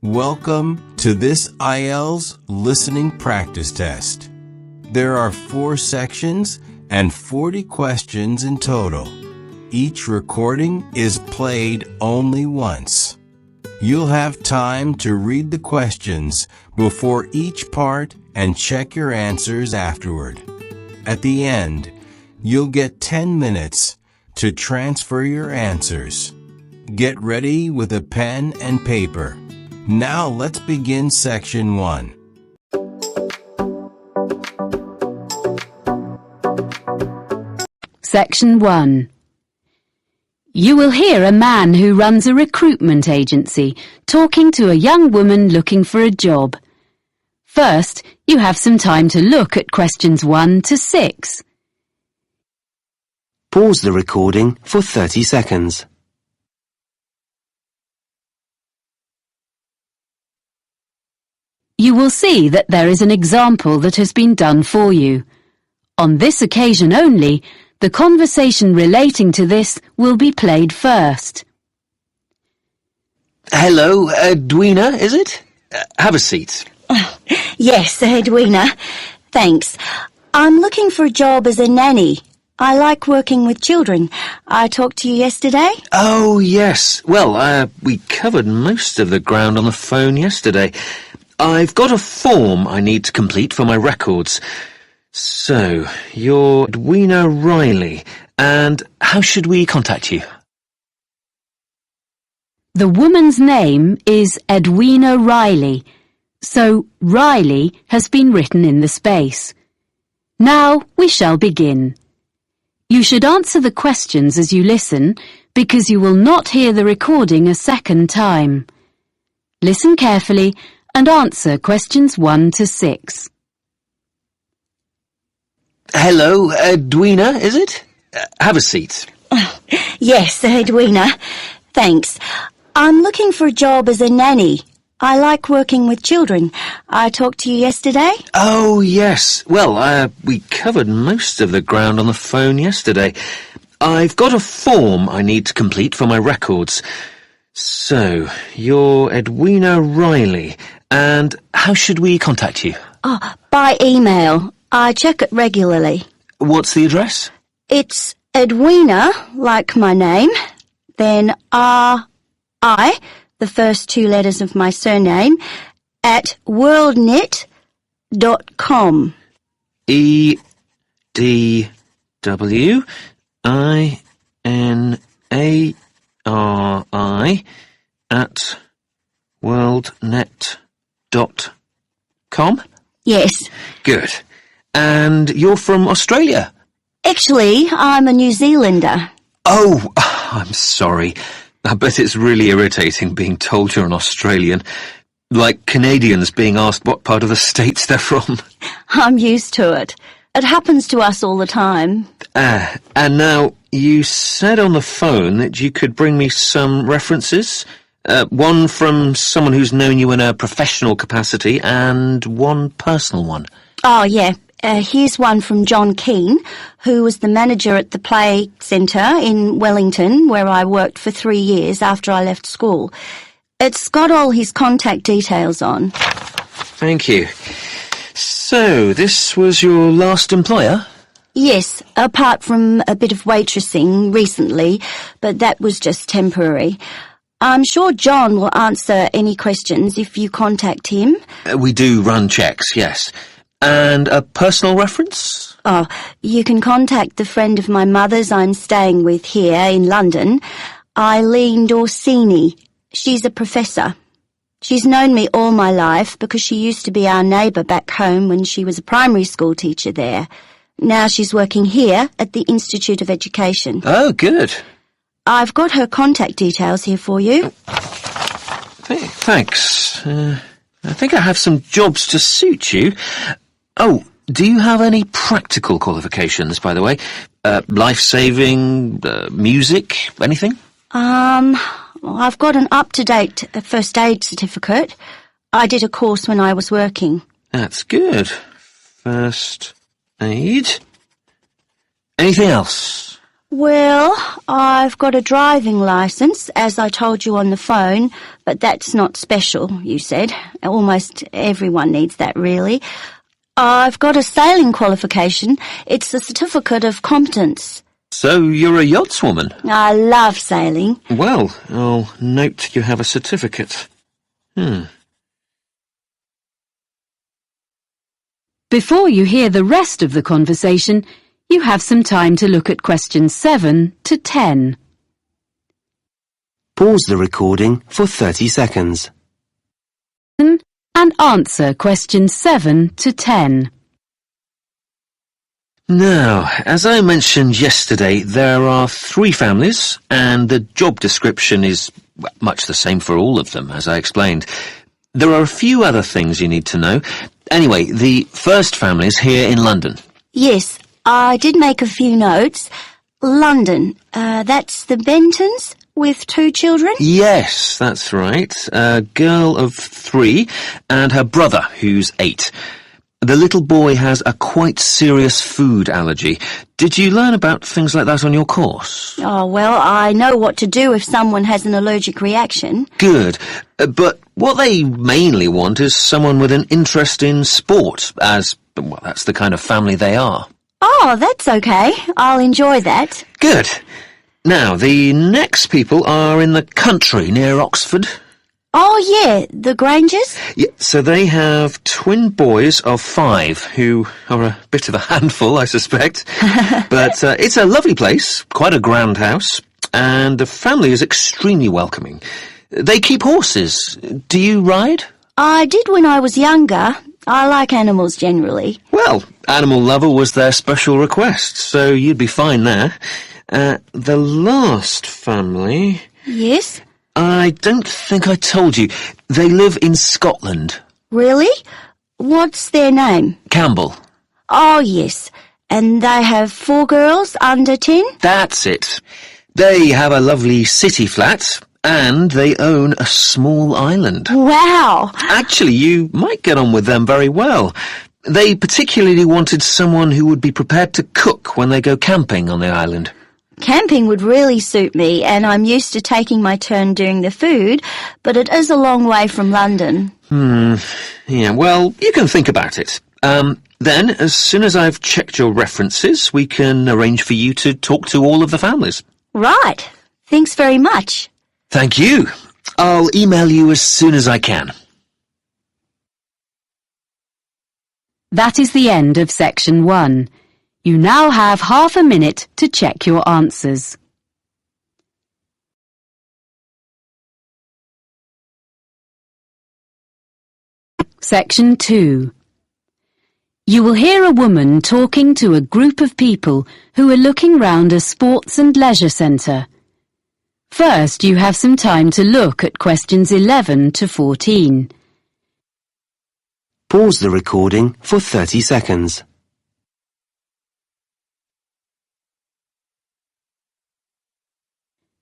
Welcome to this IELTS listening practice test. There are 4 sections and 40 questions in total. Each recording is played only once. You'll have time to read the questions before each part and check your answers afterward. At the end, you'll get 10 minutes to transfer your answers. Get ready with a pen and paper. Now let's begin section 1. Section 1. You will hear a man who runs a recruitment agency talking to a young woman looking for a job. First, you have some time to look at questions 1 to 6. Pause the recording for 30 seconds. You will see that there is an example that has been done for you. On this occasion only, the conversation relating to this will be played first. Hello, Edwina, is it? Have a seat. Yes, Edwina. Thanks. I'm looking for a job as a nanny. I like working with children. I talked to you yesterday. Oh, yes. Well, we covered most of the ground on the phone yesterday. I've got a form I need to complete for my records. So, you're Edwina Riley, and how should we contact you? The woman's name is Edwina Riley, so Riley has been written in the space. Now we shall begin. You should answer the questions as you listen, because you will not hear the recording a second time. Listen carefully and answer questions 1 to 6. Hello, Edwina, is it? Have a seat. Yes, Edwina. Thanks. I'm looking for a job as a nanny. I like working with children. I talked to you yesterday. Oh, yes. Well, we covered most of the ground on the phone yesterday. I've got a form I need to complete for my records. So, you're Edwina Riley, and how should we contact you? By email. I check it regularly. What's the address? It's Edwina, like my name, then R-I, the first 2 letters of my surname, at worldnet.com. EDWINARI at worldnet.com? Yes. Good. And you're from Australia? Actually, I'm a New Zealander. Oh, I'm sorry. I bet it's really irritating being told you're an Australian. Like Canadians being asked what part of the States they're from. I'm used to it. It happens to us all the time. And now, you said on the phone that you could bring me some references. One from someone who's known you in a professional capacity and one personal one. Oh, yeah. Here's one from John Keane, who was the manager at the Play Centre in Wellington, where I worked for 3 years after I left school. It's got all his contact details on. Thank you. So, this was your last employer? Yes, apart from a bit of waitressing recently, but that was just temporary. I'm sure John will answer any questions if you contact him. We do run checks, yes. And a personal reference? Oh, you can contact the friend of my mother's I'm staying with here in London, Eileen Dorsini. She's a professor. She's known me all my life because she used to be our neighbour back home when she was a primary school teacher there. Now she's working here at the Institute of Education. Oh, good. I've got her contact details here for you. Thanks. I think I have some jobs to suit you. Oh, do you have any practical qualifications, by the way? Life-saving, music, anything? I've got an up-to-date first aid certificate. I did a course when I was working. That's good. First aid. Anything else? Well, I've got a driving licence, as I told you on the phone, but that's not special, you said. Almost everyone needs that, really. I've got a sailing qualification. It's a certificate of competence. So you're a yachtswoman? I love sailing. Well, I'll note you have a certificate. Before you hear the rest of the conversation, you have some time to look at questions 7 to 10. Pause the recording for 30 seconds. And answer questions 7 to 10. Now, as I mentioned yesterday, there are 3 families, and the job description is much the same for all of them, as I explained. There are a few other things you need to know. Anyway, the first family is here in London. Yes, I did make a few notes. London, that's the Bentons with 2 children? Yes, that's right. A girl of 3 and her brother, who's 8. The little boy has a quite serious food allergy. Did you learn about things like that on your course? Oh, well, I know what to do if someone has an allergic reaction. Good. But what they mainly want is someone with an interest in sport, as, well, that's the kind of family they are. Oh, that's okay. I'll enjoy that. Good. Now, the next people are in the country near Oxford. Oh, yeah, the Grangers? Yeah, so they have twin boys of 5 who are a bit of a handful, I suspect. But it's a lovely place, quite a grand house, and the family is extremely welcoming. They keep horses. Do you ride? I did when I was younger. I like animals generally. Well, Animal Lover was their special request, so you'd be fine there. The last family... Yes? I don't think I told you. They live in Scotland. Really? What's their name? Campbell. Oh, yes. And they have 4 girls under 10? That's it. They have a lovely city flat, and they own a small island. Wow! Actually, you might get on with them very well. They particularly wanted someone who would be prepared to cook when they go camping on the island. Camping would really suit me, and I'm used to taking my turn doing the food, but it is a long way from London. Yeah, well, you can think about it. Then, as soon as I've checked your references, we can arrange for you to talk to all of the families. Right. Thanks very much. Thank you. I'll email you as soon as I can. That is the end of section 1. You now have half a minute to check your answers. Section 2. You will hear a woman talking to a group of people who are looking round a sports and leisure centre. First, you have some time to look at questions 11 to 14. Pause the recording for 30 seconds.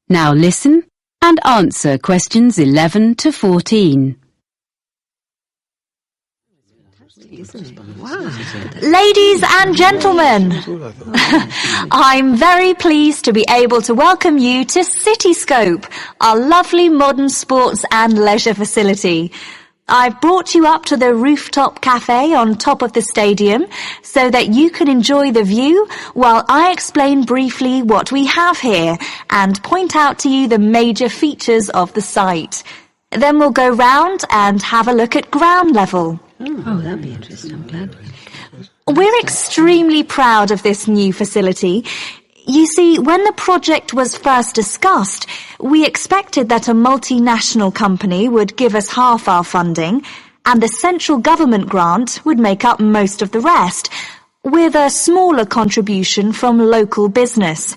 Now listen and answer questions 11 to 14. Ladies and gentlemen, I'm very pleased to be able to welcome you to Cityscope, our lovely modern sports and leisure facility. I've brought you up to the rooftop cafe on top of the stadium so that you can enjoy the view while I explain briefly what we have here and point out to you the major features of the site. Then we'll go round and have a look at ground level. Oh, that'd be interesting. I'm glad. We're extremely proud of this new facility. You see, when the project was first discussed, we expected that a multinational company would give us half our funding, and the central government grant would make up most of the rest, with a smaller contribution from local business.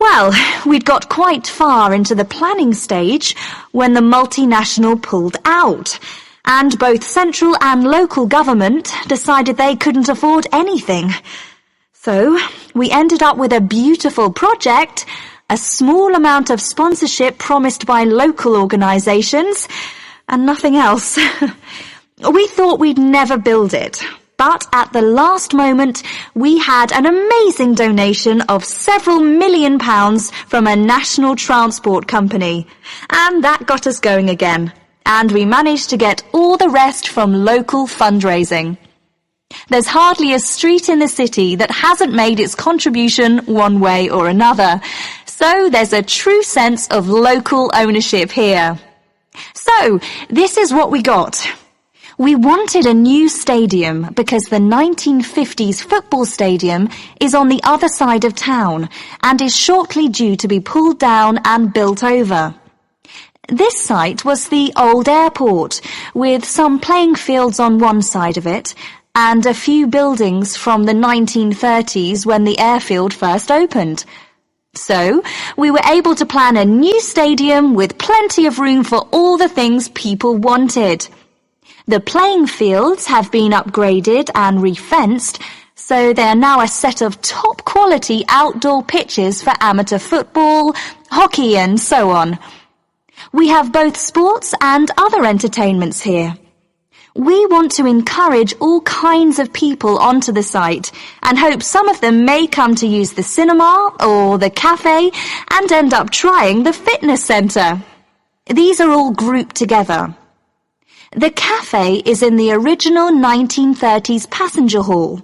Well, we'd got quite far into the planning stage when the multinational pulled out, and both central and local government decided they couldn't afford anything. So, we ended up with a beautiful project, a small amount of sponsorship promised by local organisations, and nothing else. We thought we'd never build it. But at the last moment, we had an amazing donation of several £million from a national transport company. And that got us going again. And we managed to get all the rest from local fundraising. There's hardly a street in the city that hasn't made its contribution one way or another. So there's a true sense of local ownership here. So, this is what we got. We wanted a new stadium because the 1950s football stadium is on the other side of town and is shortly due to be pulled down and built over. This site was the old airport, with some playing fields on one side of it and a few buildings from the 1930s when the airfield first opened. So, we were able to plan a new stadium with plenty of room for all the things people wanted. The playing fields have been upgraded and refenced, so they are now a set of top-quality outdoor pitches for amateur football, hockey and so on. We have both sports and other entertainments here. We want to encourage all kinds of people onto the site and hope some of them may come to use the cinema or the cafe and end up trying the fitness centre. These are all grouped together. The cafe is in the original 1930s passenger hall,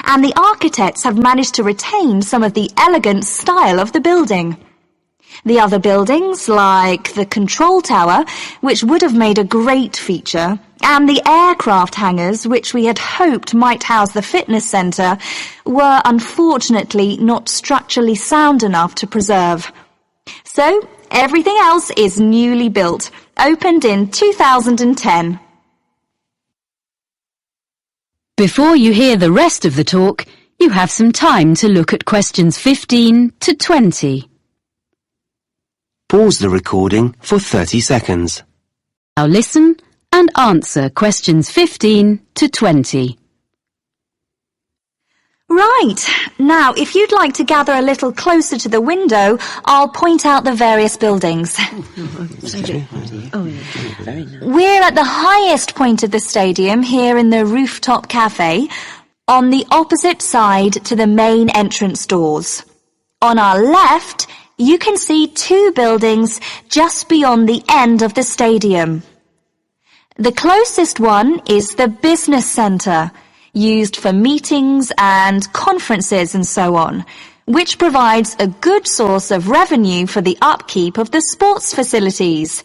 and the architects have managed to retain some of the elegant style of the building. The other buildings, like the control tower, which would have made a great feature, and the aircraft hangars, which we had hoped might house the fitness centre, were unfortunately not structurally sound enough to preserve. So, everything else is newly built, opened in 2010. Before you hear the rest of the talk, you have some time to look at questions 15 to 20. Pause the recording for 30 seconds. Now listen and answer questions 15 to 20. Right. Now, if you'd like to gather a little closer to the window, I'll point out the various buildings. Very nice. We're at the highest point of the stadium here in the rooftop cafe, on the opposite side to the main entrance doors. On our left, you can see two buildings just beyond the end of the stadium. The closest one is the business centre, used for meetings and conferences and so on, which provides a good source of revenue for the upkeep of the sports facilities.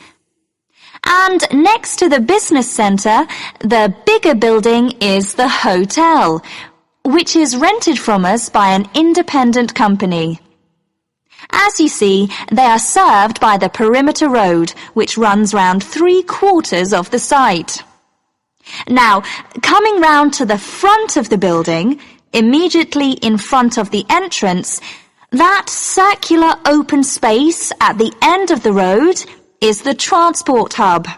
And next to the business centre, the bigger building is the hotel, which is rented from us by an independent company. As you see, they are served by the perimeter road, which runs round 3/4 of the site. Now, coming round to the front of the building, immediately in front of the entrance, that circular open space at the end of the road is the transport hub.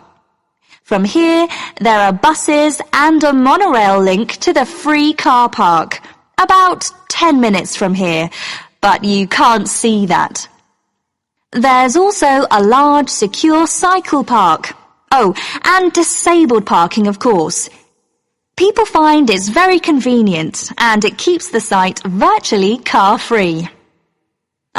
From here, there are buses and a monorail link to the free car park, about 10 minutes from here, but you can't see that. There's also a large secure cycle park. Oh, and disabled parking, of course. People find it's very convenient and it keeps the site virtually car-free.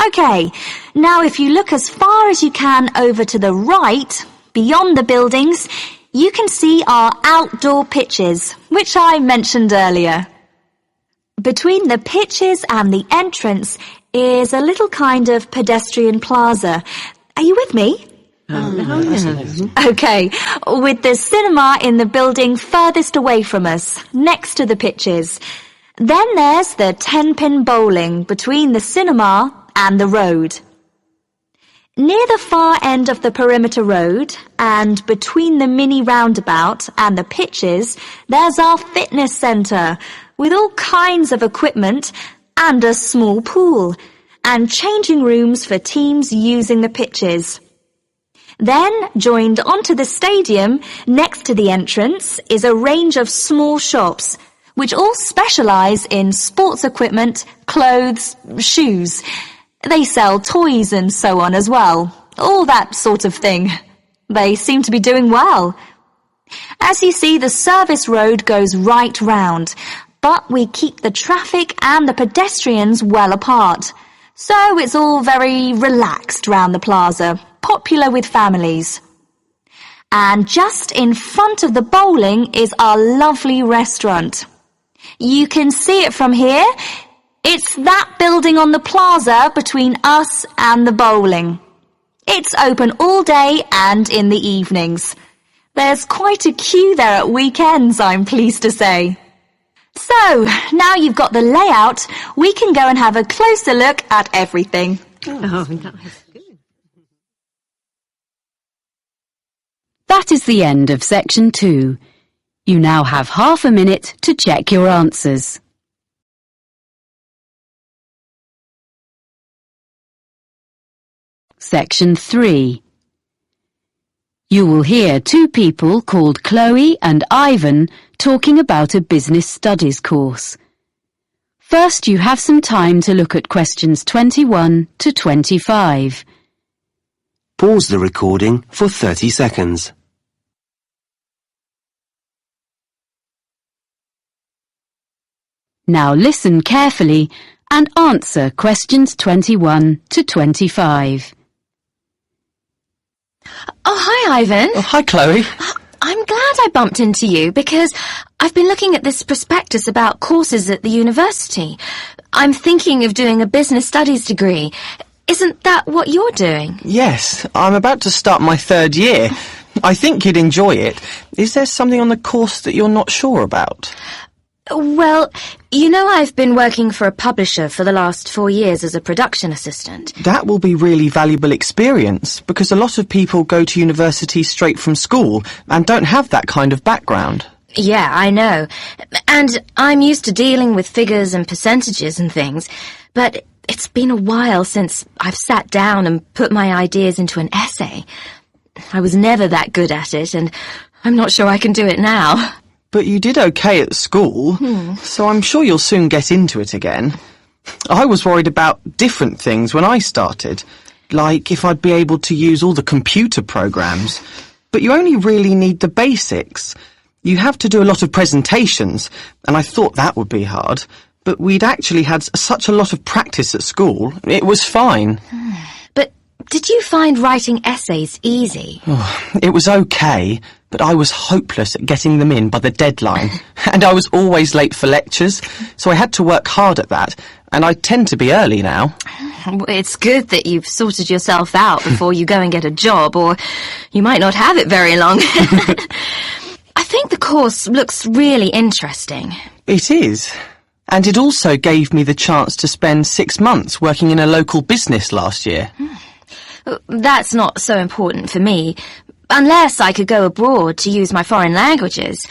Okay, now if you look as far as you can over to the right, beyond the buildings, you can see our outdoor pitches, which I mentioned earlier. Between the pitches and the entrance is a little kind of pedestrian plaza. Are you with me? Okay, with the cinema in the building furthest away from us, next to the pitches. Then there's the 10-pin bowling between the cinema and the road. Near the far end of the perimeter road, and between the mini roundabout and the pitches, there's our fitness centre, with all kinds of equipment and a small pool, and changing rooms for teams using the pitches. Then, joined onto the stadium, next to the entrance, is a range of small shops, which all specialise in sports equipment, clothes, shoes. They sell toys and so on as well, all that sort of thing. They seem to be doing well. As you see, the service road goes right round, but we keep the traffic and the pedestrians well apart. So it's all very relaxed round the plaza, popular with families. And just in front of the bowling is our lovely restaurant. You can see it from here. It's that building on the plaza between us and the bowling. It's open all day and in the evenings. There's quite a queue there at weekends, I'm pleased to say. So, now you've got the layout, we can go and have a closer look at everything. Oh, that's good. That is the end of section 2. You now have half a minute to check your answers. Section 3. You will hear two people called Chloe and Ivan talking about a business studies course. First, you have some time to look at questions 21 to 25. Pause the recording for 30 seconds. Now listen carefully and answer questions 21 to 25. Oh, hi, Ivan. Oh, hi, Chloe. I'm glad I bumped into you because I've been looking at this prospectus about courses at the university. I'm thinking of doing a business studies degree. Isn't that what you're doing? Yes, I'm about to start my 3rd year. I think you'd enjoy it. Is there something on the course that you're not sure about? Well, you know I've been working for a publisher for the last 4 years as a production assistant. That will be really valuable experience because a lot of people go to university straight from school and don't have that kind of background. Yeah, I know. And I'm used to dealing with figures and percentages and things, but it's been a while since I've sat down and put my ideas into an essay. I was never that good at it, and I'm not sure I can do it now. But you did okay at school, so I'm sure you'll soon get into it again. I was worried about different things when I started, like if I'd be able to use all the computer programs. But you only really need the basics. You have to do a lot of presentations, and I thought that would be hard. But we'd actually had such a lot of practice at school, it was fine. But did you find writing essays easy? It was okay, but I was hopeless at getting them in by the deadline. And I was always late for lectures, so I had to work hard at that, and I tend to be early now. It's good that you've sorted yourself out before you go and get a job, or you might not have it very long. I think the course looks really interesting. It is. And it also gave me the chance to spend 6 months working in a local business last year. That's not so important for me, unless I could go abroad to use my foreign languages.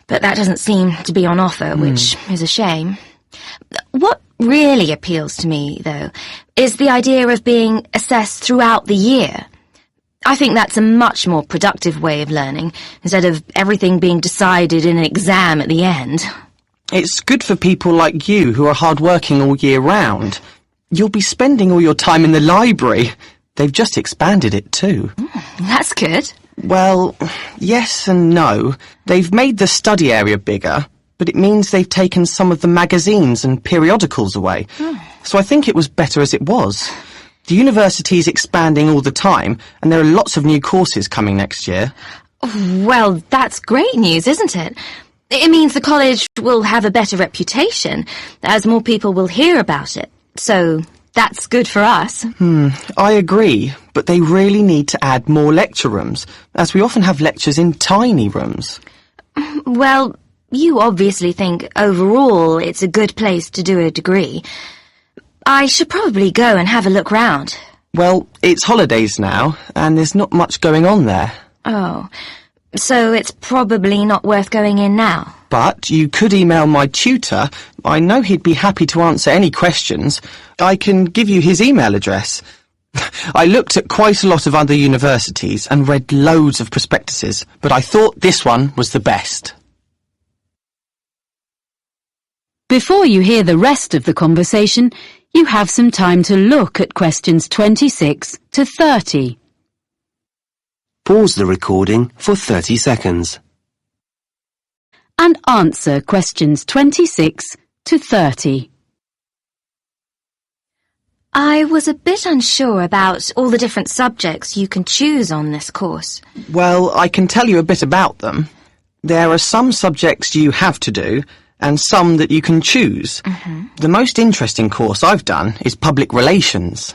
But that doesn't seem to be on offer, which is a shame. What really appeals to me, though, is the idea of being assessed throughout the year. I think that's a much more productive way of learning, instead of everything being decided in an exam at the end. It's good for people like you who are hard-working all year round. You'll be spending all your time in the library. They've just expanded it too. That's good. Well, yes and no. They've made the study area bigger, but it means they've taken some of the magazines and periodicals away. So I think it was better as it was. The university is expanding all the time, and there are lots of new courses coming next year. Well, that's great news, isn't it? It means the college will have a better reputation, as more people will hear about it. So that's good for us. I agree, but they really need to add more lecture rooms, as we often have lectures in tiny rooms. Well, you obviously think overall it's a good place to do a degree. I should probably go and have a look round. Well, it's holidays now, and there's not much going on there. Oh, so it's probably not worth going in now. But you could email my tutor. I know he'd be happy to answer any questions. I can give you his email address. I looked at quite a lot of other universities and read loads of prospectuses, but I thought this one was the best. Before you hear the rest of the conversation, you have some time to look at questions 26 to 30. Pause the recording for 30 seconds. and answer questions 26 to 30. I was a bit unsure about all the different subjects you can choose on this course. Well, I can tell you a bit about them. There are some subjects you have to do, and some that you can choose. The most interesting course I've done is public relations.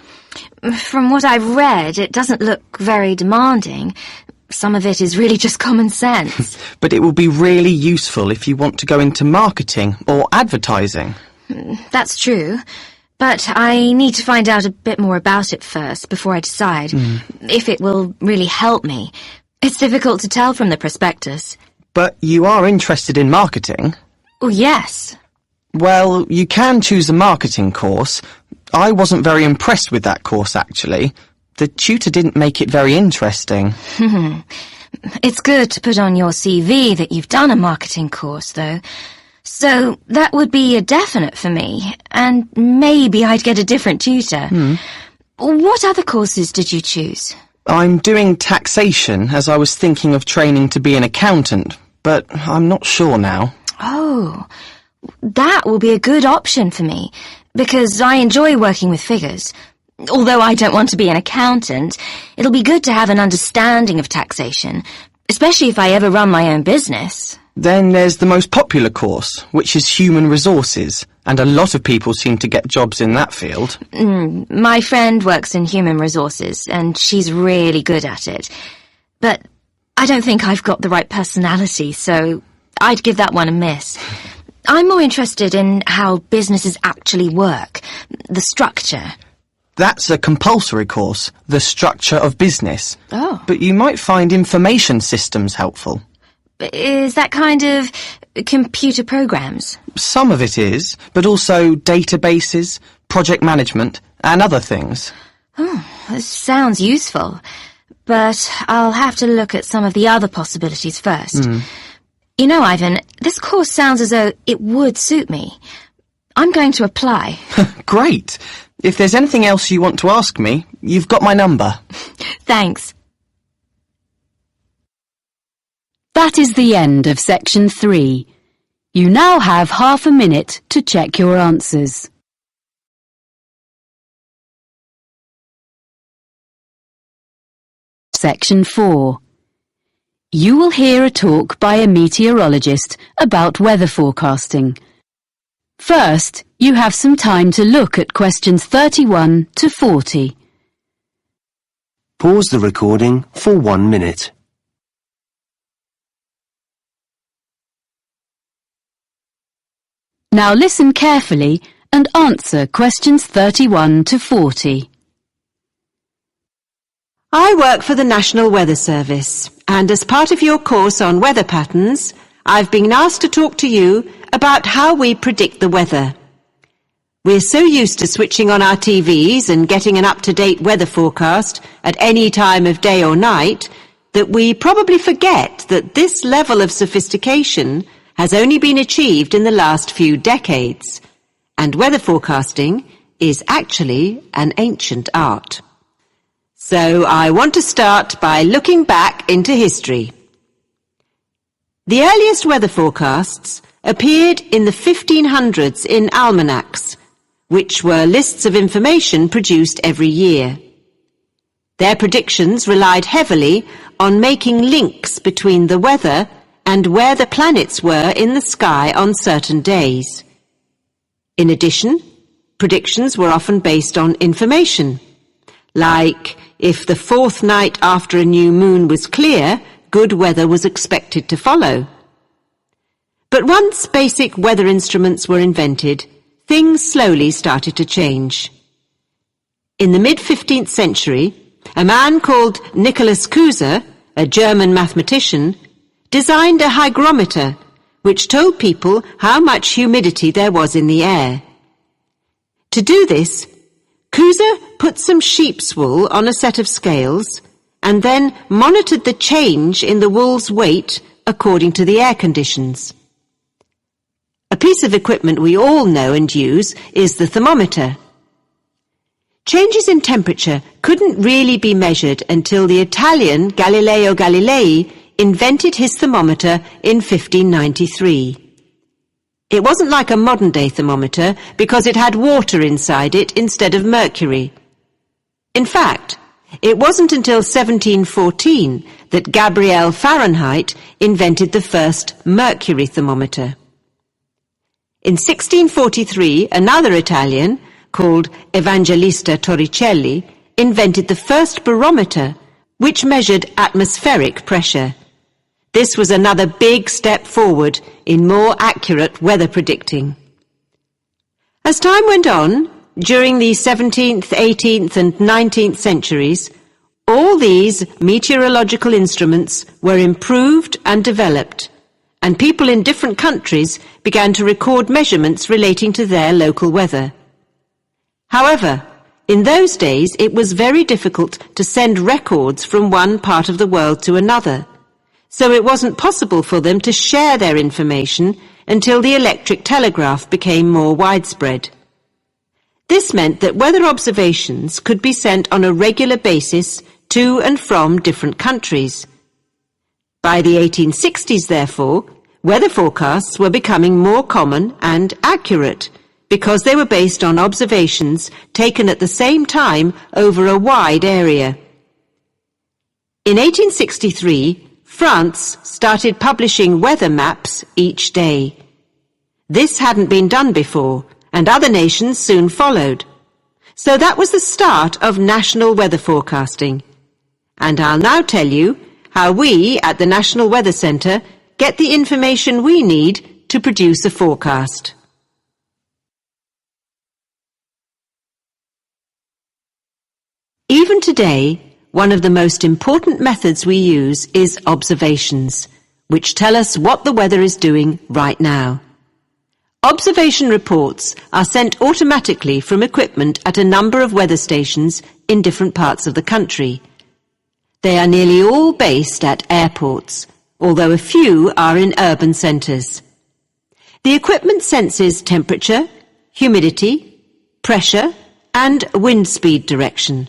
From what I've read, it doesn't look very demanding. Some of it is really just common sense. But it will be really useful if you want to go into marketing or advertising. That's true. But I need to find out a bit more about it first before I decide if it will really help me. It's difficult to tell from the prospectus. But you are interested in marketing? Oh, yes. Well, you can choose a marketing course. I wasn't very impressed with that course, actually. The tutor didn't make it very interesting. It's good to put on your CV that you've done a marketing course, though. So that would be a definite for me, and maybe I'd get a different tutor. What other courses did you choose? I'm doing taxation, as I was thinking of training to be an accountant, but I'm not sure now. Oh, that will be a good option for me, because I enjoy working with figures. Although I don't want to be an accountant, it'll be good to have an understanding of taxation, especially if I ever run my own business. Then there's the most popular course, which is human resources, and a lot of people seem to get jobs in that field. My friend works in human resources, and she's really good at it. But I don't think I've got the right personality, so I'd give that one a miss. I'm more interested in how businesses actually work, the structure. That's a compulsory course, the structure of business. Oh. But you might find information systems helpful. Is that kind of computer programs? Some of it is, but also databases, project management, and other things. Oh, this sounds useful. But I'll have to look at some of the other possibilities first. You know, Ivan, this course sounds as though it would suit me. I'm going to apply. Great! If there's anything else you want to ask me, you've got my number. Thanks. That is the end of section 3. You now have half a minute to check your answers. Section 4. You will hear a talk by a meteorologist about weather forecasting. First, you have some time to look at questions 31 to 40. Pause the recording for 1 minute. Now listen carefully and answer questions 31 to 40. I work for the National Weather Service, and as part of your course on weather patterns, I've been asked to talk to you about how we predict the weather. We're so used to switching on our TVs and getting an up-to-date weather forecast at any time of day or night that we probably forget that this level of sophistication has only been achieved in the last few decades, and weather forecasting is actually an ancient art. So I want to start by looking back into history. The earliest weather forecasts appeared in the 1500s in almanacs, which were lists of information produced every year. Their predictions relied heavily on making links between the weather and where the planets were in the sky on certain days. In addition, predictions were often based on information, like if the fourth night after a new moon was clear, good weather was expected to follow. But once basic weather instruments were invented, things slowly started to change. In the mid-15th century, a man called Nicholas Kuser, a German mathematician, designed a hygrometer which told people how much humidity there was in the air. To do this, Kuser put some sheep's wool on a set of scales and then monitored the change in the wool's weight according to the air conditions. A piece of equipment we all know and use is the thermometer. Changes in temperature couldn't really be measured until the Italian Galileo Galilei invented his thermometer in 1593. It wasn't like a modern-day thermometer because it had water inside it instead of mercury. In fact, it wasn't until 1714 that Gabriel Fahrenheit invented the first mercury thermometer. In 1643, another Italian, called Evangelista Torricelli, invented the first barometer, which measured atmospheric pressure. This was another big step forward in more accurate weather predicting. As time went on, during the 17th, 18th and 19th centuries, all these meteorological instruments were improved and developed, and people in different countries began to record measurements relating to their local weather. However, in those days it was very difficult to send records from one part of the world to another, so it wasn't possible for them to share their information until the electric telegraph became more widespread. This meant that weather observations could be sent on a regular basis to and from different countries. By the 1860s, therefore, weather forecasts were becoming more common and accurate because they were based on observations taken at the same time over a wide area. In 1863, France started publishing weather maps each day. This hadn't been done before, and other nations soon followed. So that was the start of national weather forecasting. And I'll now tell you how we at the National Weather Centre get the information we need to produce a forecast. Even today, one of the most important methods we use is observations, which tell us what the weather is doing right now. Observation reports are sent automatically from equipment at a number of weather stations in different parts of the country. They are nearly all based at airports, although a few are in urban centres. The equipment senses temperature, humidity, pressure, and wind speed direction.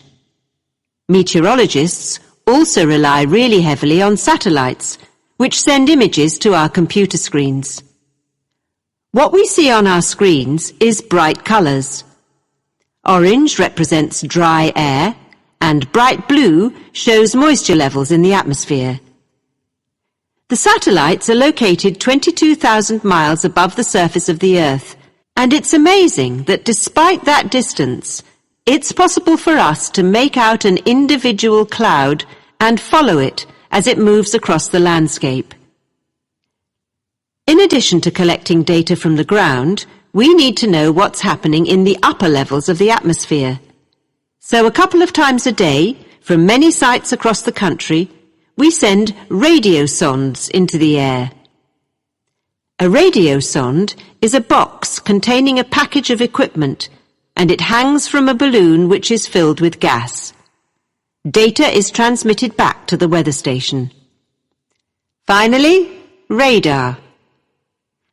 Meteorologists also rely really heavily on satellites, which send images to our computer screens. What we see on our screens is bright colours. Orange represents dry air, and bright blue shows moisture levels in the atmosphere. The satellites are located 22,000 miles above the surface of the Earth, and it's amazing that despite that distance, it's possible for us to make out an individual cloud and follow it as it moves across the landscape. In addition to collecting data from the ground, we need to know what's happening in the upper levels of the atmosphere. So a couple of times a day, from many sites across the country, we send radio sondes into the air. A radio sonde is a box containing a package of equipment, and it hangs from a balloon which is filled with gas. Data is transmitted back to the weather station. Finally, radar.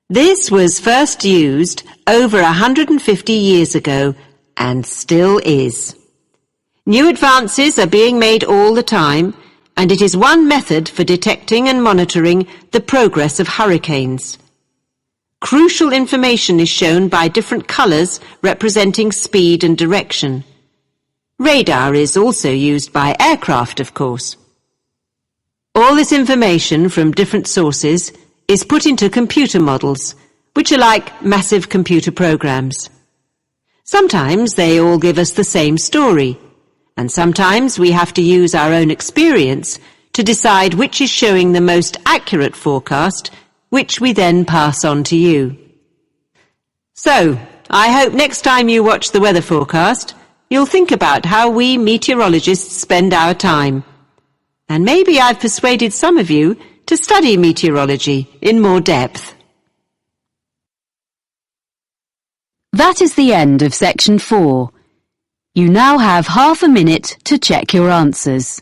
This was first used over 150 years ago and still is. New advances are being made all the time, and it is one method for detecting and monitoring the progress of hurricanes. Crucial information is shown by different colours representing speed and direction. Radar is also used by aircraft, of course. All this information from different sources is put into computer models, which are like massive computer programs. Sometimes they all give us the same story, and sometimes we have to use our own experience to decide which is showing the most accurate forecast, which we then pass on to you. So, I hope next time you watch the weather forecast, you'll think about how we meteorologists spend our time. And maybe I've persuaded some of you to study meteorology in more depth. That is the end of section 4. You now have half a minute to check your answers.